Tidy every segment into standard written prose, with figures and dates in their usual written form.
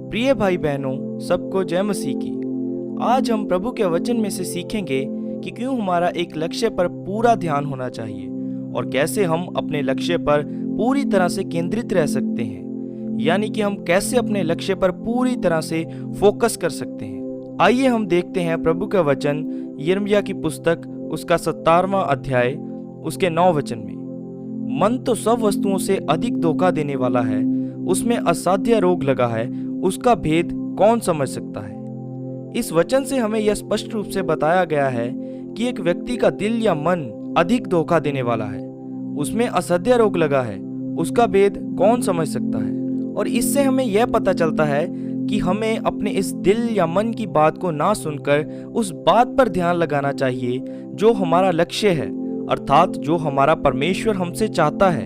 प्रिय भाई बहनों, सबको जय मसीह की। आज हम प्रभु के वचन में से सीखेंगे कि क्यों हमारा एक लक्ष्य पर पूरा ध्यान होना चाहिए और कैसे हम अपने लक्ष्य पर पूरी तरह से केंद्रित रह सकते हैं, यानी कि हम कैसे अपने लक्ष्य पर पूरी तरह से फोकस कर सकते हैं। आइए हम देखते हैं प्रभु का वचन यिर्मयाह की पुस्तक उसका 17वां अध्याय उसके 9 वचन में। मन तो सब वस्तुओं से अधिक धोखा देने वाला है, उसमें असाध्य रोग लगा है, उसका भेद कौन समझ सकता है। इस वचन से हमें यह स्पष्ट रूप से बताया गया है कि एक व्यक्ति का दिल या मन अधिक धोखा देने वाला है, उसमें असाध्य रोग लगा है, उसका भेद कौन समझ सकता है। और इससे हमें यह पता चलता है कि हमें अपने इस दिल या मन की बात को ना सुनकर उस बात पर ध्यान लगाना चाहिए जो हमारा लक्ष्य है, अर्थात जो हमारा परमेश्वर हमसे चाहता है।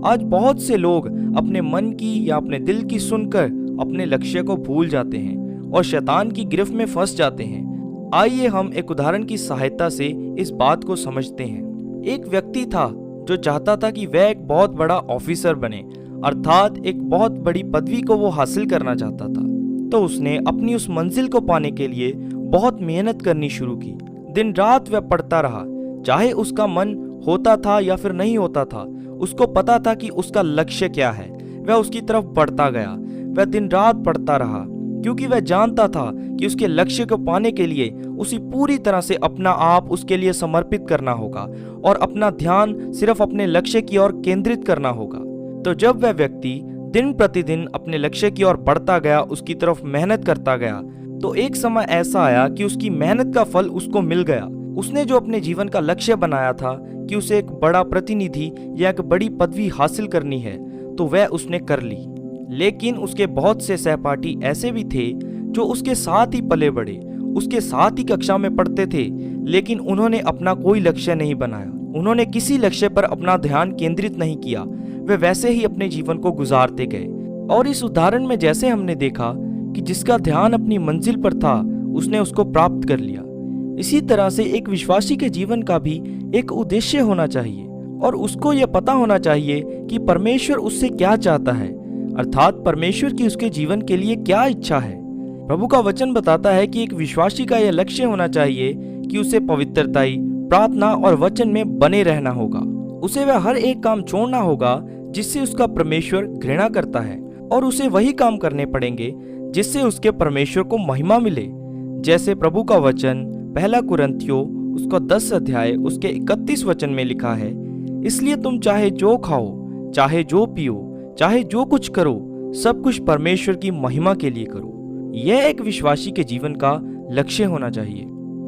आज बहुत से लोग अपने मन की या अपने दिल की सुनकर अपने लक्ष्य को भूल जाते हैं और शैतान की गिरफ्त में फंस जाते हैं। आइए हम एक उदाहरण की सहायता से इस बात को समझते हैं। एक व्यक्ति था जो चाहता था कि वह एक बहुत बड़ा ऑफिसर बने, अर्थात एक बहुत बड़ी पदवी को वो हासिल करना चाहता था। तो उसने अपनी उस मंजिल को पाने के लिए बहुत मेहनत करनी शुरू की। दिन रात वह पढ़ता रहा, चाहे उसका मन होता था या फिर नहीं होता था। उसको पता था कि उसका लक्ष्य क्या है, वह उसकी तरफ बढ़ता गया। वह दिन रात पढ़ता रहा क्योंकि वह जानता था कि उसके लक्ष्य को पाने के लिए उसे पूरी तरह से अपना आप उसके लिए समर्पित करना होगा और अपना ध्यान सिर्फ अपने लक्ष्य की ओर केंद्रित करना होगा। तो जब वह व्यक्ति दिन प्रतिदिन अपने लक्ष्य की ओर बढ़ता गया, उसकी तरफ मेहनत करता गया, तो एक समय ऐसा आया कि उसकी मेहनत का फल उसको मिल गया। उसने जो अपने जीवन का लक्ष्य बनाया था कि उसे एक बड़ा प्रतिनिधि या एक बड़ी पदवी हासिल करनी है, तो वह उसने कर ली। लेकिन उसके बहुत से सहपाठी ऐसे भी थे जो उसके साथ ही पले बढ़े, उसके साथ ही कक्षा में पढ़ते थे, लेकिन उन्होंने अपना कोई लक्ष्य नहीं बनाया। उन्होंने किसी लक्ष्य पर अपना ध्यान केंद्रित नहीं किया, वे वैसे ही अपने जीवन को गुजारते गए। और इस उदाहरण में जैसे हमने देखा कि जिसका ध्यान अपनी मंजिल पर था उसने उसको प्राप्त कर लिया, इसी तरह से एक विश्वासी के जीवन का भी एक उद्देश्य होना चाहिए और उसको यह पता होना चाहिए कि परमेश्वर उससे क्या चाहता है, अर्थात परमेश्वर की उसके जीवन के लिए क्या इच्छा है। प्रभु का वचन बताता है कि एक विश्वासी का यह लक्ष्य होना चाहिए कि उसे पवित्रताई, प्रार्थना और वचन में बने रहना होगा। उसे वह हर एक काम छोड़ना होगा जिससे उसका परमेश्वर घृणा करता है, और उसे वही काम करने पड़ेंगे जिससे उसके परमेश्वर को महिमा मिले। जैसे प्रभु का वचन 1 कुरिन्थियों उसका 10 अध्याय उसके 31 वचन में लिखा है, इसलिए तुम चाहे जो खाओ, चाहे जो पियो, चाहे जो कुछ करो, सब कुछ परमेश्वर की महिमा के लिए करो। यह एक विश्वासी के जीवन का लक्ष्य होना चाहिए।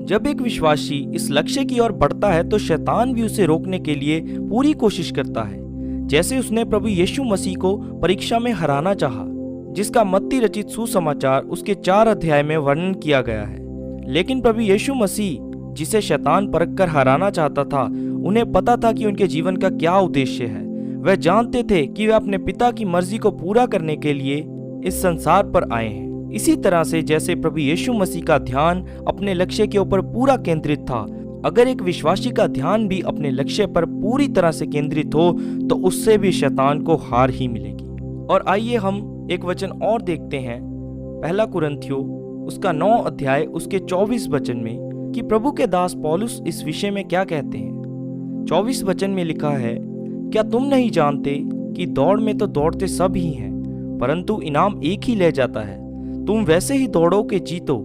जब एक विश्वासी इस लक्ष्य की ओर बढ़ता है तो शैतान भी उसे रोकने के लिए पूरी कोशिश करता है, जैसे उसने प्रभु यीशु मसीह को परीक्षा में हराना चाहा, जिसका मत्ती रचित सुसमाचार उसके 4 अध्याय में वर्णन किया गया है। लेकिन प्रभु यीशु मसीह जिसे शैतान परखकर हराना चाहता था, उन्हें पता था कि उनके जीवन का क्या उद्देश्य है। वह जानते थे कि वे अपने पिता की मर्जी को पूरा करने के लिए इस संसार पर आए हैं। इसी तरह से जैसे प्रभु यीशु मसीह का ध्यान अपने लक्ष्य के ऊपर पूरा केंद्रित था, अगर एक विश्वासी का ध्यान भी अपने लक्ष्य पर पूरी तरह से केंद्रित हो तो उससे भी शैतान को हार ही मिलेगी। और आइए हम एक वचन और देखते हैं 1 कुरिन्थियों उसका 9 अध्याय उसके 24 वचन में कि प्रभु के दास पौलुस इस विषय में क्या कहते हैं। 24 वचन में लिखा है, क्या तुम नहीं जानते कि दौड़ में तो दौड़ते सब ही हैं, परंतु इनाम एक ही ले जाता है। तुम वैसे ही दौड़ो कि जीतो।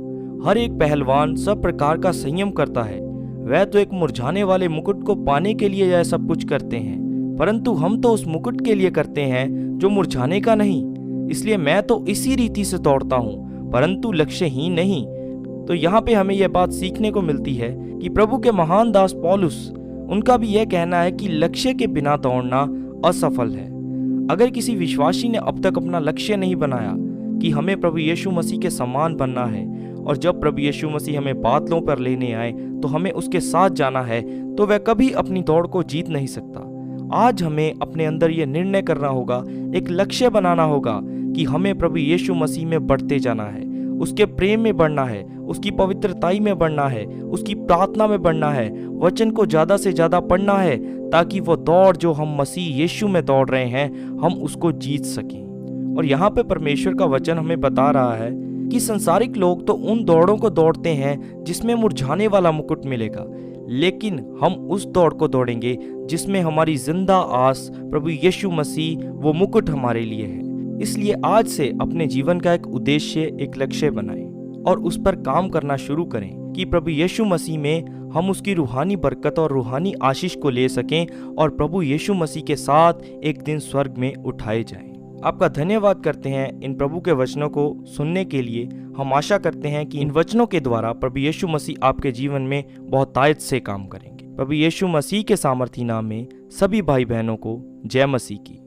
हर एक पहलवान सब प्रकार का संयम करता है। वह तो एक मुरझाने वाले मुकुट को पाने के लिए यह सब कुछ करते हैं, परंतु हम तो उस मुकुट के लिए करते हैं जो मुरझाने का नहीं। इसलिए मैं तो इसी रीति से दौड़ता हूँ, परंतु लक्ष्यहीन नहीं। तो यहाँ पे हमें यह बात सीखने को मिलती है कि प्रभु के महान दास पौलुस, उनका भी यह कहना है कि लक्ष्य के बिना दौड़ना असफल है। अगर किसी विश्वासी ने अब तक अपना लक्ष्य नहीं बनाया कि हमें प्रभु यीशु मसीह के समान बनना है, और जब प्रभु यीशु मसीह हमें बादलों पर लेने आए तो हमें उसके साथ जाना है, तो वह कभी अपनी दौड़ को जीत नहीं सकता। आज हमें अपने अंदर यह निर्णय करना होगा, एक लक्ष्य बनाना होगा कि हमें प्रभु यीशु मसीह में बढ़ते जाना है, उसके प्रेम में बढ़ना है, उसकी पवित्रताई में बढ़ना है, उसकी प्रार्थना में बढ़ना है, वचन को ज़्यादा से ज़्यादा पढ़ना है, ताकि वो दौड़ जो हम मसीह यीशु में दौड़ रहे हैं हम उसको जीत सकें। और यहाँ पे परमेश्वर का वचन हमें बता रहा है कि संसारिक लोग तो उन दौड़ों को दौड़ते हैं जिसमें मुरझाने वाला मुकुट मिलेगा, लेकिन हम उस दौड़ को दौड़ेंगे जिसमें हमारी जिंदा आस प्रभु यीशु मसीह वो मुकुट हमारे लिए है। इसलिए आज से अपने जीवन का एक उद्देश्य, एक लक्ष्य बनाएं और उस पर काम करना शुरू करें कि प्रभु यीशु मसीह में हम उसकी रूहानी बरकत और रूहानी आशीष को ले सकें और प्रभु यीशु मसीह के साथ एक दिन स्वर्ग में उठाए जाएं। आपका धन्यवाद करते हैं इन प्रभु के वचनों को सुनने के लिए। हम आशा करते हैं कि इन वचनों के द्वारा प्रभु यीशु मसीह आपके जीवन में बहुतायत से काम करेंगे। प्रभु यीशु मसीह के सामर्थी नाम में सभी भाई बहनों को जय मसीह की।